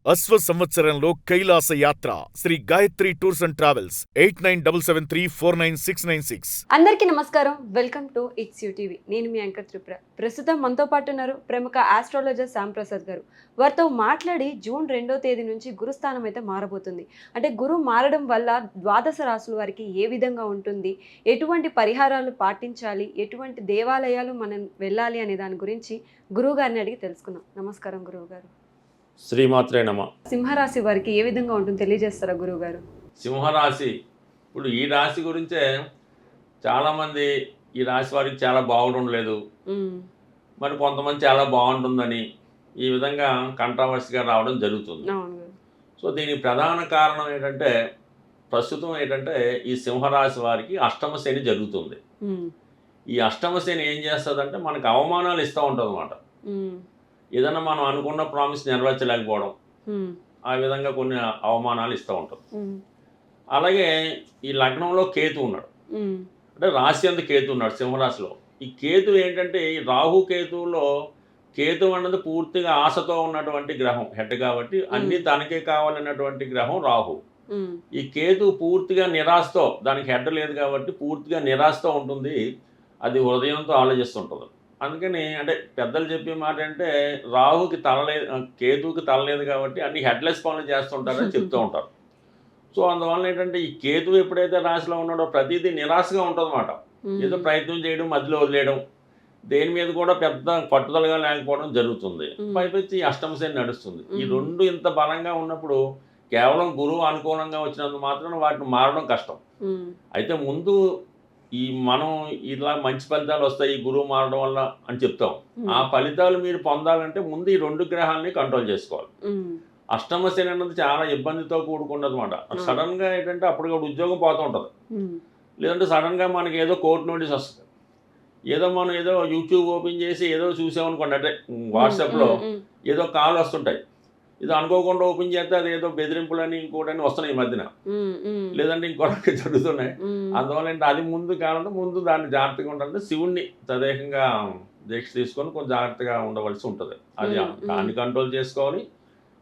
అశ్వ సంవత్సరంలో కైలాస యాత్ర Shri Gayatri tours and travels 8977349696. అందరికీ నమస్కారం. Welcome to it's you TV. నేను మీ యాంకర్ త్రిపుర. ప్రస్తుతం మనతో పాటు ఉన్నారు ప్రముఖ ఆస్ట్రాలజర్ శ్యామ్ ప్రసాద్ గారు. వారితో మాట్లాడి జూన్ 2వ తేదీ నుంచి గురుస్థానం అయితే మారబోతుంది. అంటే గురువు మారడం వల్ల ద్వాదశ రాశుల వారికి ఏ విధంగా ఉంటుంది, ఎటువంటి పరిహారాలు పాటించాలి, ఎటువంటి దేవాలయాలు మనం వెళ్ళాలి అనే దాని గురించి గురువు గారిని అడిగి తెలుసుకుందాం. నమస్కారం గురువు గారు. శ్రీమాత్రే నమ. సింహరాశి వారికి ఏ విధంగా ఉంటుంది తెలియజేస్తారా గురువు గారు? సింహరాశి, ఇప్పుడు ఈ రాశి గురించే చాలామంది ఈ రాశి వారికి చాలా బాగుండడం లేదు, మరి కొంతమంది చాలా బాగుంటుందని ఈ విధంగా కంట్రవర్సీగా రావడం జరుగుతుంది. సో దీనికి ప్రధాన కారణం ఏంటంటే ప్రస్తుతం ఈ సింహరాశి వారికి అష్టమ శని జరుగుతుంది. ఈ అష్టమ శని ఏం చేస్తుందంటే మనకు అవమానాలు ఇస్తూ ఉంటుంది అన్నమాట. ఏదైనా మనం అనుకున్న ప్రామిస్ నెరవేర్చలేకపోవడం, ఆ విధంగా కొన్ని అవమానాలు ఇస్తూ ఉంటాం. అలాగే ఈ లగ్నంలో కేతు ఉన్నాడు, అంటే రాశి అందు కేతు ఉన్నాడు సింహరాశిలో. ఈ కేతు ఏంటంటే ఈ రాహు కేతువులో కేతు అన్నది పూర్తిగా ఆశతో ఉన్నటువంటి గ్రహం, హెడ్ కాబట్టి అన్ని తనకే కావాలన్నటువంటి గ్రహం రాహు. ఈ కేతు పూర్తిగా నిరాశతో, దానికి హెడ్ లేదు కాబట్టి పూర్తిగా నిరాశతో ఉంటుంది, అది హృదయంతో ఆలోచిస్తుంటుంది. అందుకని అంటే పెద్దలు చెప్పే మాట అంటే రాహుకి తలలేదు, కేతువుకి తలలేదు కాబట్టి అన్ని హెడ్లెస్ పనులు చేస్తుంటారని చెప్తూ ఉంటారు. సో అందువల్ల ఏంటంటే ఈ కేతువు ఎప్పుడైతే రాశిలో ఉన్నాడో ప్రతిదీ నిరాశగా ఉంటుందన్నమాట. ఏదో ప్రయత్నం చేయడం, మధ్యలో వదిలేయడం, దేని మీద కూడా పెద్ద పట్టుదలగా లేకపోవడం జరుగుతుంది. పైపెచ్చి అష్టమ శని నడుస్తుంది. ఈ రెండు ఇంత బలంగా ఉన్నప్పుడు కేవలం గురువు అనుకూలంగా వచ్చినందుకు మాత్రం వాటిని మారడం కష్టం. అయితే ముందు మనం ఇలా మంచి ఫలితాలు వస్తాయి ఈ గురువు మారడం వల్ల అని చెప్తాం. ఆ ఫలితాలు మీరు పొందాలంటే ముందు ఈ రెండు గ్రహాలని కంట్రోల్ చేసుకోవాలి. అష్టమ శని అన్నది చాలా ఇబ్బందితో కూడుకున్నది అనమాట. సడన్ గా ఏంటంటే అప్పటికప్పుడు ఉద్యోగం పోతూ ఉంటుంది, లేదంటే సడన్ గా మనకి ఏదో కోర్టు నోటీస్ వస్తుంది, ఏదో మనం ఏదో యూట్యూబ్ ఓపెన్ చేసి ఏదో చూసామనుకోండి, అంటే వాట్సాప్లో ఏదో కాల్ వస్తుంటాయి, ఇది అనుకోకుండా ఓపెన్ చేస్తే అది ఏదో బెదిరింపులని ఇంకోటని వస్తున్నాయి ఈ మధ్యన, లేదంటే ఇంకోటి జరుగుతున్నాయి. అందువల్ల ఏంటి అది ముందు కావాలంటే ముందు దాన్ని జాగ్రత్తగా ఉండాలంటే శివుణ్ణి తదేకంగా దీక్ష తీసుకొని కొంచెం జాగ్రత్తగా ఉండవలసి ఉంటుంది. అది దాన్ని కంట్రోల్ చేసుకోవాలి.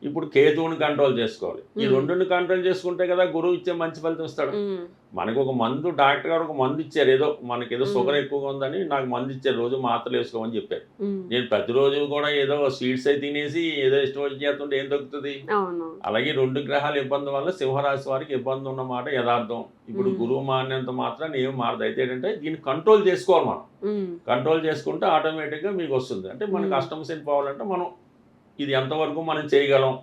ఇప్పుడు కేతువుని కంట్రోల్ చేసుకోవాలి. ఈ రెండుని కంట్రోల్ చేసుకుంటే కదా గురువు ఇచ్చే మంచి ఫలితం ఇస్తాడు. మనకు ఒక మందు, డాక్టర్ గారు ఒక మందు ఇచ్చారు, ఏదో మనకి ఏదో షుగర్ ఎక్కువగా ఉందని నాకు మందు ఇచ్చారు, రోజు మాత్రలు వేసుకోమని చెప్పారు. నేను ప్రతిరోజు కూడా ఏదో స్వీట్స్ అయితే తినేసి ఏదో ఇష్టం వచ్చి చేస్తుంటే ఏం దొరుకుతుంది? అలాగే రెండు గ్రహాల ఇబ్బంది వల్ల సింహరాశి వారికి ఇబ్బంది ఉన్నమాట యథార్థం. ఇప్పుడు గురువు మారినంత మాత్రాన్ని ఏం మారదు. అయితే ఏంటంటే దీన్ని కంట్రోల్ చేసుకోవాలి. మనం కంట్రోల్ చేసుకుంటే ఆటోమేటిక్గా మీకు వస్తుంది. అంటే మనకు అష్టమ శని పోవాలంటే మనం ఇది ఎంతవరకు మనం చేయగలం,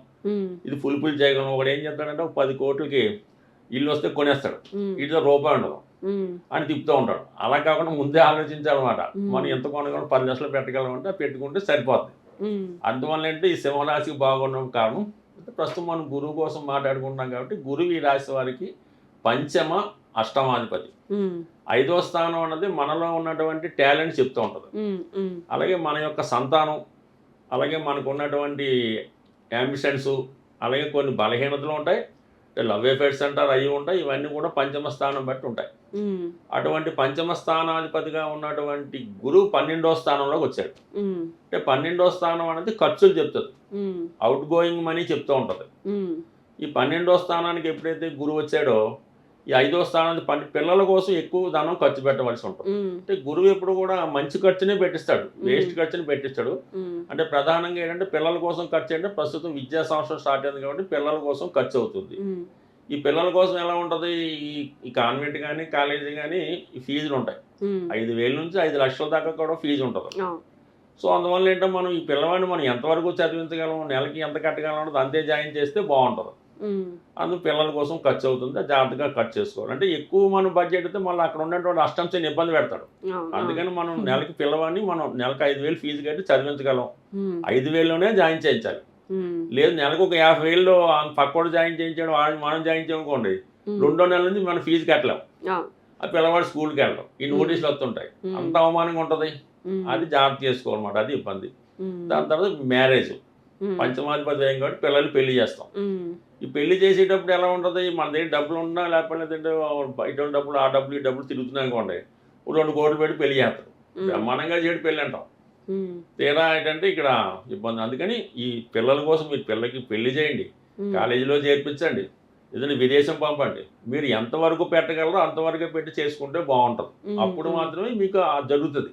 ఇది ఫుల్ఫిల్ చేయగలం. ఒకడు ఏం చేస్తాడంటే ఒక 10 కోట్లకి ఇల్లు వస్తే కొనేస్తాడు, వీటితో రూపాయి ఉండదు అని తిప్పుతూ ఉంటాడు. అలా కాకుండా ముందే ఆలోచించాలన్నమాట. మనం ఎంత కొనగలం, 10 లక్షలు పెట్టగలమంటే పెట్టుకుంటే సరిపోతుంది. అందువల్ల ఏంటంటే ఈ సింహరాశికి బాగున్న కారణం ప్రస్తుతం మనం గురువు కోసం మాట్లాడుకుంటున్నాం కాబట్టి గురువు ఈ రాశి వారికి పంచమ అష్టమాధిపతి. 5వ స్థానం అన్నది మనలో ఉన్నటువంటి టాలెంట్ చెప్తూ ఉంటుంది. అలాగే మన యొక్క సంతానం, అలాగే మనకు ఉన్నటువంటి యాంబిషన్స్, అలాగే కొన్ని బలహీనతలు ఉంటాయి, లవ్ అఫేర్స్ అంటారు, అవి ఉంటాయి. ఇవన్నీ కూడా పంచమ స్థానం బట్టి ఉంటాయి. అటువంటి పంచమ స్థానాధిపతిగా ఉన్నటువంటి గురువు 12వ స్థానంలోకి వచ్చాడు. అంటే 12వ స్థానం అనేది ఖర్చులు చెప్తుంది, అవుట్ గోయింగ్ మనీ చెప్తూ ఉంటుంది. ఈ 12వ స్థానానికి ఎప్పుడైతే గురువు వచ్చాడో ఈ 5వ స్థానానికి పిల్లల కోసం ఎక్కువ ధనం ఖర్చు పెట్టవలసి ఉంటుంది. అంటే గురువు ఎప్పుడు కూడా మంచి ఖర్చునే పెట్టిస్తాడు, వేస్ట్ ఖర్చుని పెట్టిస్తాడు. అంటే ప్రధానంగా ఏంటంటే పిల్లల కోసం ఖర్చు అంటే ప్రస్తుతం విద్యా సంవత్సరం స్టార్ట్ అయింది కాబట్టి పిల్లల కోసం ఖర్చు అవుతుంది. ఈ పిల్లల కోసం ఎలా ఉంటుంది, ఈ కాన్వెంట్ కానీ కాలేజీ కానీ ఈ ఫీజులు ఉంటాయి. 5,000 నుంచి 5 లక్షల దాకా కూడా ఫీజు ఉంటుంది. సో అందువల్ల ఏంటంటే మనం ఈ పిల్లవాడిని మనం ఎంతవరకు చదివించగలం, నెలకి ఎంత కట్టగలం అన్నది అంతే జాయిన్ చేస్తే బాగుంటుంది. అందుకు పిల్లల కోసం ఖర్చు అవుతుంది, జాగ్రత్తగా ఖర్చు చేసుకోవాలి. అంటే ఎక్కువ మనం బడ్జెట్ అయితే మళ్ళీ అక్కడ ఉన్నటువంటి అష్టమ శని ఇబ్బంది పెడతాడు. అందుకని మనం నెలకి పిల్లవాడిని మనం నెలకు 5,000 ఫీజు కట్టి చదివించగలం, 5,000లోనే జాయిన్ చేయించాలి. లేదు నెలకు ఒక 50,000లో పక్కోడు జాయిన్ చేయించాడు, మనం జాయిన్ చేయనుకోండి, 2వ నెల నుంచి మనం ఫీజు కట్టలేం, ఆ పిల్లవాడు స్కూల్కి వెళ్ళడం, ఈ నోటీసులు వస్తుంటాయి, అంత అవమానంగా ఉంటుంది. అది జాగ్రత్త చేసుకోవాలన్నమాట, అది ఇబ్బంది. దాని తర్వాత మ్యారేజ్, పంచమాధిపతి ఏం కాబట్టి పిల్లలు పెళ్లి చేస్తాం. ఈ పెళ్లి చేసేటప్పుడు ఎలా ఉంటుంది, మన దగ్గర డబ్బులు ఉన్నా లేకపోతే ఇటువంటి డబ్బులు, ఆ డబ్బులు, ఈ డబ్బులు తిరుగుతున్నాయి అనుకోండి, 2 కోట్లు పెట్టి పెళ్లి చేస్తాడు, బ్రహ్మాండంగా చేయడు పెళ్ళి అంటాం. తీరా ఏంటంటే ఇక్కడ ఇబ్బంది. అందుకని ఈ పిల్లల కోసం మీరు పిల్లకి పెళ్లి చేయండి, కాలేజీలో చేర్పించండి, ఏదైనా విదేశం పంపండి. మీరు ఎంతవరకు పెట్టగలరో అంతవరకే పెట్టి చేసుకుంటే బాగుంటుంది. అప్పుడు మాత్రమే మీకు జరుగుతుంది.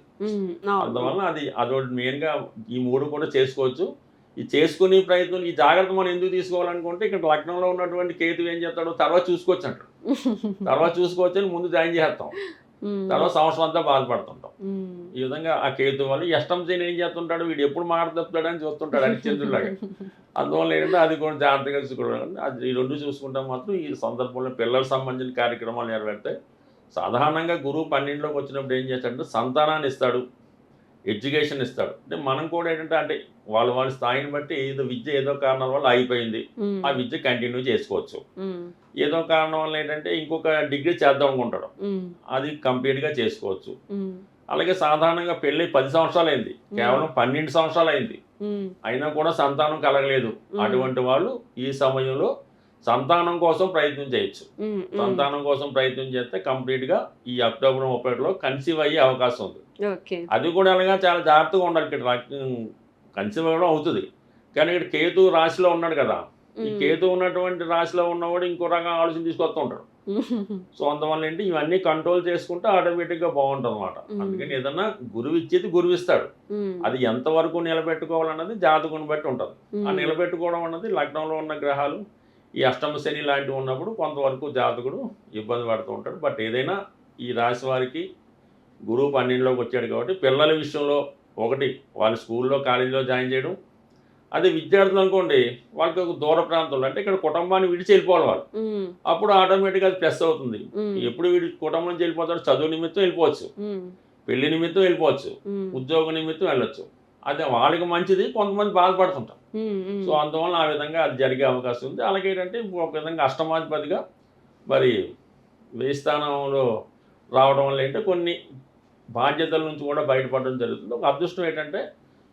అందువల్ల అదొకటి మెయిన్గా ఈ 3 కూడా చేసుకోవచ్చు. ఈ చేసుకునే ప్రయత్నం, ఈ జాగ్రత్త మనం ఎందుకు తీసుకోవాలనుకుంటే ఇక్కడ లగ్నంలో ఉన్నటువంటి కేతు ఏం చేస్తాడో తర్వాత చూసుకోవచ్చు అంటాడు. తర్వాత చూసుకోవచ్చు అని ముందు జాయిన్ చేస్తాం, తర్వాత సంవత్సరం అంతా బాధపడుతుంటాం. ఈ విధంగా ఆ కేతు వల్ల అష్టమ శని ఏం చేస్తుంటాడు, వీడు ఎప్పుడు మాట్లాడుతాడని చూస్తుంటాడు హరిశ్చంద్రులాగా. అందువల్ల ఏంటంటే అది కూడా జాగ్రత్తగా చూసుకోవడం. అది ఈ 2 చూసుకుంటాం మాత్రం ఈ సందర్భంలో పిల్లలకు సంబంధించిన కార్యక్రమాలు నెరవేరుతాయి. సాధారణంగా గురువు 12లోకి వచ్చినప్పుడు ఏం చేస్తాడంటే సంతానాన్ని ఇస్తాడు, ఎడ్యుకేషన్ ఇస్తాడు. అంటే మనం కూడా ఏంటంటే అంటే వాళ్ళ స్థాయిని బట్టి ఏదో విద్య ఏదో కారణం వల్ల అయిపోయింది, ఆ విద్య కంటిన్యూ చేసుకోవచ్చు. ఏదో కారణం వల్ల ఏంటంటే ఇంకొక డిగ్రీ చేద్దాం అనుకుంటాడు, అది కంప్లీట్గా చేసుకోవచ్చు. అలాగే సాధారణంగా పెళ్ళి 10 సంవత్సరాలు అయింది, కేవలం 12 సంవత్సరాలు అయింది, అయినా కూడా సంతానం కలగలేదు. అటువంటి వాళ్ళు ఈ సమయంలో సంతానం కోసం ప్రయత్నం చేయొచ్చు. సంతానం కోసం ప్రయత్నం చేస్తే కంప్లీట్గా ఈ అక్టోబర్ 31లో కన్సీవ్ అయ్యే అవకాశం ఉంది. అది కూడా అలాగా చాలా జాగ్రత్తగా ఉండాలి. ఇక్కడ కన్సీవ్ అవ్వడం అవుతుంది, కానీ ఇక్కడ కేతు రాశిలో ఉన్నాడు కదా, ఈ కేతు ఉన్నటువంటి రాశిలో ఉన్నవాడు ఇంకో రకంగా ఆలోచన తీసుకొస్తూ ఉంటాడు. సో అందువల్ల ఏంటి ఇవన్నీ కంట్రోల్ చేసుకుంటే ఆటోమేటిక్గా బాగుంటుంది అనమాట. అందుకని ఏదన్నా గురువు ఇచ్చేది గురువు ఇస్తాడు, అది ఎంతవరకు నిలబెట్టుకోవాలన్నది జాతకుని బట్టి ఉంటుంది. ఆ నిలబెట్టుకోవడం అన్నది లగ్నంలో ఉన్న గ్రహాలు ఈ అష్టమ శని లాంటివి ఉన్నప్పుడు కొంతవరకు జాతకుడు ఇబ్బంది పడుతూ ఉంటాడు. బట్ ఏదైనా ఈ రాశి వారికి గురువు 12లోకి వచ్చాడు కాబట్టి పిల్లల విషయంలో ఒకటి వాళ్ళ స్కూల్లో కాలేజీలో జాయిన్ చేయడం. అదే విద్యార్థులు అనుకోండి, వాళ్ళకి ఒక దూర ప్రాంతంలో అంటే ఇక్కడ కుటుంబాన్ని విడిచి వెళ్ళిపోవాలి వాళ్ళు, అప్పుడు ఆటోమేటిక్గా అది ప్లస్ అవుతుంది. ఎప్పుడు వీడి కుటుంబం నుంచి వెళ్ళిపోతాడు, చదువు నిమిత్తం వెళ్ళిపోవచ్చు, పెళ్లి నిమిత్తం వెళ్ళిపోవచ్చు, ఉద్యోగ నిమిత్తం వెళ్ళొచ్చు. అదే వాళ్ళకి మంచిది, కొంతమంది బాధపడుతుంటారు. సో అందువల్ల ఆ విధంగా అది జరిగే అవకాశం ఉంది. అలాగే ఏంటంటే ఒక విధంగా అష్టమాధిపతిగా మరి 1000 స్థానంలో రావడం వల్ల ఏంటంటే కొన్ని బాధ్యతల నుంచి కూడా బయటపడడం జరుగుతుంది. ఒక అదృష్టం ఏంటంటే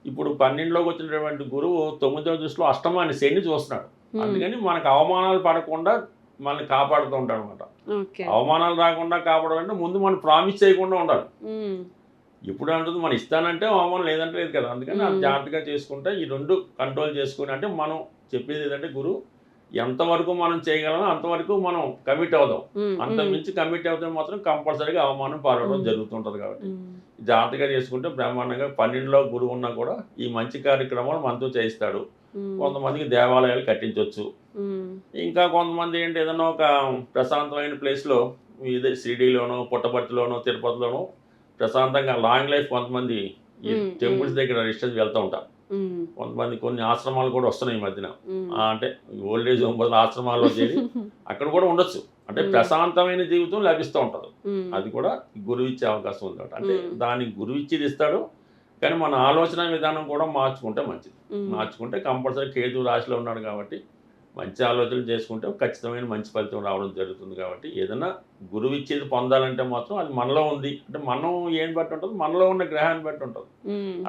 ఇప్పుడు 12లోకి వచ్చినటువంటి గురువు 9వ దృష్టిలో అష్టమాన్ని శని చూస్తున్నాడు. అందుకని మనకు అవమానాలు పడకుండా మనల్ని కాపాడుతూ ఉంటాడు అనమాట. అవమానాలు రాకుండా కాపాడాలంటే ముందు మనం ప్రామిస్ చేయకుండా ఉండాలి. ఇప్పుడు అంటుంది మనం ఇస్తానంటే అవమానం లేదంటే లేదు కదా. అందుకని అది జాగ్రత్తగా చేసుకుంటే ఈ 2 కంట్రోల్ చేసుకుని, అంటే మనం చెప్పేది ఏంటంటే గురువు ఎంతవరకు మనం చేయగలమో అంతవరకు మనం కమిట్ అవుదాం, అంత మించి కమిట్ అవుతే మాత్రం కంపల్సరీగా అవమానం పాల్గొనడం జరుగుతుంటుంది. కాబట్టి జాగ్రత్తగా చేసుకుంటే బ్రహ్మాండంగా 12లో గురువు ఉన్నా కూడా ఈ మంచి కార్యక్రమాలు మనతో చేయిస్తాడు. కొంతమందికి దేవాలయాలు కట్టించవచ్చు, ఇంకా కొంతమంది ఏంటి ఏదైనా ఒక ప్రశాంతమైన ప్లేస్లో ఇదే షిరిడీలోనో పుట్టపర్తిలోనో తిరుపతిలోనో ప్రశాంతంగా లాంగ్ లైఫ్ కొంతమంది ఈ టెంపుల్స్ దగ్గర రిజిస్టర్ వెళ్తూ ఉంటారు. కొంతమంది కొన్ని ఆశ్రమాలు కూడా వస్తున్నాయి ఈ మధ్యన, అంటే ఓల్డ్ ఏజ్ హోమ్ బదులు ఆశ్రమాల్లో చేరి అక్కడ కూడా ఉండొచ్చు. అంటే ప్రశాంతమైన జీవితం లభిస్తూ ఉంటుంది. అది కూడా గురువు ఇచ్చే అవకాశం ఉంది. అంటే దానికి గురువు ఇచ్చేది ఇస్తాడు, కానీ మన ఆలోచన విధానం కూడా మార్చుకుంటే మంచిది. మార్చుకుంటే కంపల్సరీ కేతు రాశిలో ఉన్నాడు కాబట్టి మంచి ఆలోచనలు చేసుకుంటే ఖచ్చితమైన మంచి ఫలితం రావడం జరుగుతుంది. కాబట్టి ఏదైనా గురువు ఇచ్చేది పొందాలంటే మాత్రం అది మనలో ఉంది, అంటే మనం ఏం బట్టి ఉంటుంది, మనలో ఉన్న గ్రహాన్ని బట్టి ఉంటుంది.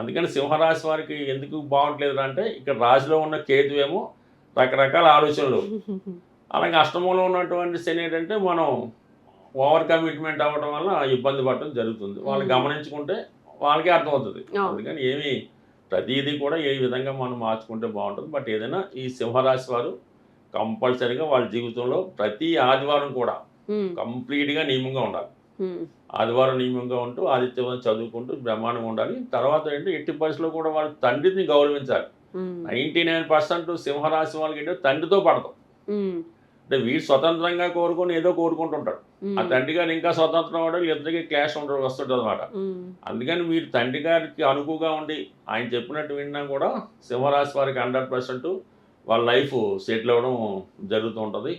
అందుకని సింహరాశి వారికి ఎందుకు బాగుంటలేదు అంటే ఇక్కడ రాశిలో ఉన్న కేతు ఏమో రకరకాల ఆలోచనలు, అలాగే అష్టమంలో ఉన్నటువంటి శని ఏంటంటే మనం ఓవర్ కమిట్మెంట్ అవ్వడం వల్ల ఇబ్బంది పడటం జరుగుతుంది. వాళ్ళు గమనించుకుంటే వాళ్ళకే అర్థమవుతుంది. అందుకని ఏమి ప్రతిదీ కూడా ఏ విధంగా మనం మార్చుకుంటే బాగుంటుంది. బట్ ఏదైనా ఈ సింహరాశి వారు కంపల్సరీగా వాళ్ళ జీవితంలో ప్రతి ఆదివారం కూడా కంప్లీట్గా నియమంగా ఉండాలి. ఆదివారం నియమంగా ఉంటూ ఆదిత్యవారం చదువుకుంటూ బ్రహ్మాండంగా ఉండాలి. తర్వాత ఏంటి ఎట్టి పరిస్థితుల్లో కూడా వాళ్ళ తండ్రిని గౌరవించాలి. 99% సింహరాశి వాళ్ళకి ఏంటో తండ్రితో పడతాం. అంటే వీడు స్వతంత్రంగా కోరుకొని ఏదో కోరుకుంటుంటాడు, ఆ తండ్రి గారు ఇంకా స్వతంత్రం అవడం ఇద్దరికి క్లాష్ వస్తుంటుంది అనమాట. అందుకని మీరు తండ్రి గారికి అనుకుగా ఉండి ఆయన చెప్పినట్టు విన్నా కూడా సింహరాశి వారికి 100% వాళ్ళ లైఫ్ సెటిల్ అవ్వడం జరుగుతూ ఉంటుంది.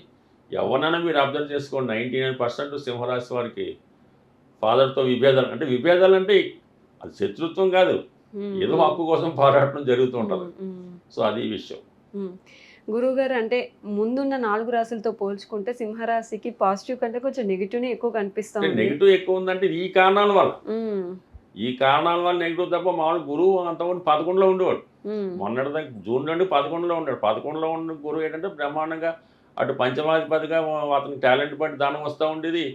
ఎవరినైనా మీరు అబ్జర్వ్ చేసుకోండి, 99% సింహరాశి వారికి ఫాదర్తో విభేదాలు, అంటే విభేదాలు అంటే అది శత్రుత్వం కాదు, ఏదో హక్కు కోసం పోరాటం జరుగుతూ ఉంటుంది. సో అది ఈ విషయం. గురువుగారు, అంటే ముందున్న 4 రాశులతో పోల్చుకుంటే సింహరాశికి పాజిటివ్ కంటే కొంచెం నెగిటివ్నే ఎక్కువ కనిపిస్తుంది. నెగిటివ్ ఎక్కువ ఉందంటే ఈ కారణాల వల్ల, ఈ కారణాల వల్ల నెగిటివ్ తప్ప మామూలు గురువు అంతకుముందు 11లో ఉండేవాడు. మొన్నటి దాకా జూన్ నుండి 11లో ఉన్నాడు. 11లో ఉన్న గురువు ఏంటంటే బ్రహ్మాండంగా అటు పంచమాధిపతిగా అతనికి టాలెంట్ బట్టి ధనం వస్తూ ఉండేది,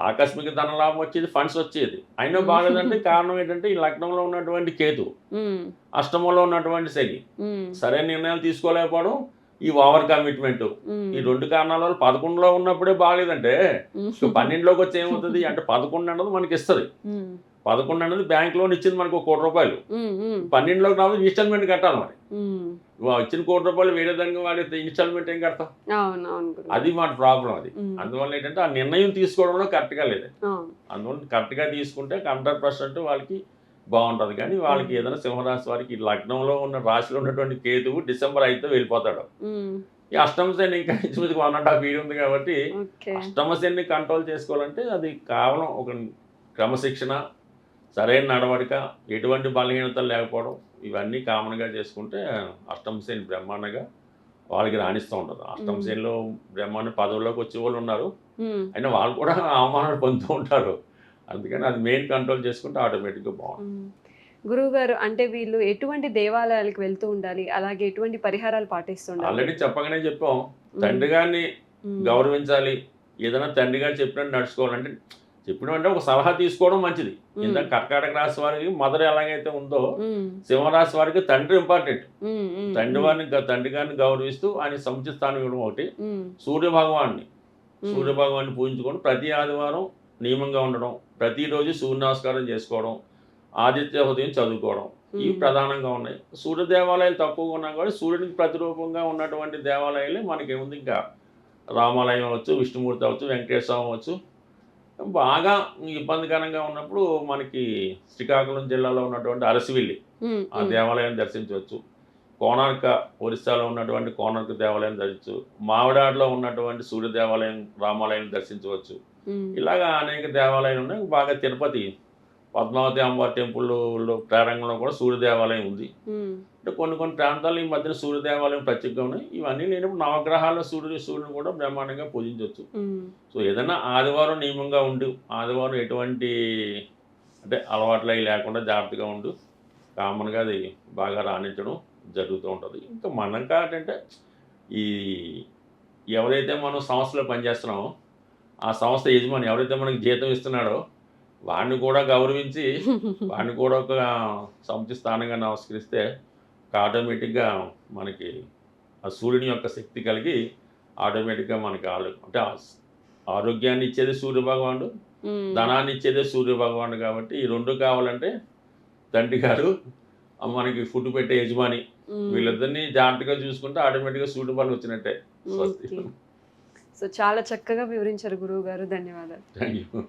ఆకస్మిక ధనలాభం వచ్చేది, ఫండ్స్ వచ్చేది. అయినా బాగలేదంటే కారణం ఏంటంటే ఈ లగ్నంలో ఉన్నటువంటి కేతు, అష్టమంలో ఉన్నటువంటి శని సరైన నిర్ణయాలు తీసుకోలేకపోవడం, ఈ ఓవర్ కమిట్మెంట్, ఈ 2 కారణాల వల్ల 11లో ఉన్నప్పుడే బాగలేదంటే 12లోకి వచ్చి ఏమవుతుంది అంటే 11 అన్నది మనకి ఇస్తుంది. 11 అనేది బ్యాంక్ లోన్ ఇచ్చింది మనకు ₹1 కోటి. 12లోకి రావాలి ఇన్స్టాల్మెంట్ కట్టాలి. మరి ఇచ్చిన ₹1 కోటి వేరే దానికి వాడి ఇన్స్టాల్మెంట్ ఏం కడతాం? అది మన ప్రాబ్లం. అది అందువల్ల ఏంటంటే ఆ నిర్ణయం తీసుకోవడంలో కరెక్ట్గా లేదు. అందువల్ల కరెక్ట్గా తీసుకుంటే 100% వాళ్ళకి బాగుంటుంది. కానీ వాళ్ళకి ఏదైనా సింహరాశి వారికి లగ్నంలో ఉన్న రాశిలో ఉన్నటువంటి కేతువు డిసెంబర్ 5తో వెళ్ళిపోతాడు. ఈ అష్టమ శని ఇంకా ఇంచుమించు 1.5 year ఉంది కాబట్టి అష్టమ శని కంట్రోల్ చేసుకోవాలంటే అది కేవలం ఒక క్రమశిక్షణ, సరైన నడవడిక, ఎటువంటి బలహీనతలు లేకపోవడం, ఇవన్నీ కామన్గా చేసుకుంటే అష్టమ శని బ్రహ్మాండంగా వాళ్ళకి రాణిస్తూ ఉంటుంది. అష్టమ శనిలో బ్రహ్మాండ పదవుల్లోకి వచ్చే వాళ్ళు ఉన్నారు, అయినా వాళ్ళు కూడా అవమానాలు పొందుతూ ఉంటారు. అందుకని అది మెయిన్ కంట్రోల్ చేసుకుంటే ఆటోమేటిక్గా బాగుంటుంది. గురువు గారు, అంటే వీళ్ళు ఎటువంటి దేవాలయాలకు వెళ్తూ ఉండాలి, అలాగే ఎటువంటి పరిహారాలు పాటిస్తుండాలి? ఆల్రెడీ చెప్పగానే చెప్పాం, తండ్రి గారిని గౌరవించాలి. ఏదైనా తండ్రి గారు చెప్పినట్టు నడుచుకోవాలంటే, చెప్పిన అంటే ఒక సలహా తీసుకోవడం మంచిది. ఇందాక కర్కాటక రాశి వారికి మదర్ ఎలాగైతే ఉందో, సింహరాశి వారికి తండ్రి ఇంపార్టెంట్. తండ్రి గారిని గౌరవిస్తూ ఆయన సముచిత స్థానం ఇవ్వడం ఒకటి. సూర్య భగవాన్ని పూజించుకోవడం, ప్రతి ఆదివారం నియమంగా ఉండడం, ప్రతిరోజు సూర్య నమస్కారం చేసుకోవడం, ఆదిత్య హృదయం చదువుకోవడం, ఇవి ప్రధానంగా ఉన్నాయి. సూర్య దేవాలయాలు తక్కువగా ఉన్నాయి కాబట్టి సూర్యునికి ప్రతిరూపంగా ఉన్నటువంటి దేవాలయాలే మనకేముంది. ఇంకా రామాలయం అవ్వచ్చు, విష్ణుమూర్తి అవ్వచ్చు, వెంకటేశ్వర స్వామి అవ్వచ్చు. బాగా ఇబ్బందికరంగా ఉన్నప్పుడు మనకి శ్రీకాకుళం జిల్లాలో ఉన్నటువంటి అరసివిల్లి ఆ దేవాలయాన్ని దర్శించవచ్చు. కోణార్క, ఒరిస్సాలో ఉన్నటువంటి కోణార్క దేవాలయం దర్శించు. మావిడాడులో ఉన్నటువంటి సూర్య దేవాలయం, రామాలయం దర్శించవచ్చు. ఇలాగా అనేక దేవాలయాలు ఉన్నాయి. బాగా తిరుపతి పద్మావతి అమ్మవారి టెంపుల్లో ప్రారంభంలో కూడా సూర్య దేవాలయం ఉంది. అంటే కొన్ని ప్రాంతాల్లో ఈ మధ్యన సూర్య దేవాలయం ప్రత్యేకంగా ఉన్నాయి. ఇవన్నీ లేనప్పుడు నవగ్రహాల సూర్యుని కూడా బ్రహ్మాండంగా పూజించవచ్చు. సో ఏదైనా ఆదివారం నియమంగా ఉండు, ఆదివారం ఎటువంటి అంటే అలవాట్లు అవి లేకుండా జాగ్రత్తగా ఉండు, కామన్గా అది బాగా రాణించడం జరుగుతూ ఉంటుంది. ఇంకా మనం ఏంటంటే ఈ ఎవరైతే మనం సంస్థలో పనిచేస్తున్నామో ఆ సంస్థ యజమాని ఎవరైతే మనకి జీతం ఇస్తున్నాడో వాడిని కూడా గౌరవించి వాడిని కూడా ఒక సముచిత స్థానంగా నమస్కరిస్తే ఆటోమేటిక్గా మనకి ఆ సూర్యుని యొక్క శక్తి కలిగి ఆటోమేటిక్గా మనకి అంటే ఆరోగ్యాన్ని ఇచ్చేదే సూర్య భగవానుడు, ధనాన్ని ఇచ్చేదే సూర్య భగవానుడు. కాబట్టి ఈ 2 కావాలంటే తండ్రి గారు, మనకి ఫుడ్ పెట్టే యజమాని, వీళ్ళిద్దరిని జాగ్రత్తగా చూసుకుంటే ఆటోమేటిక్గా సూర్య బలం వచ్చినట్టే. సో చాలా చక్కగా వివరించారు గురువు గారు, ధన్యవాదాలు. Thank you.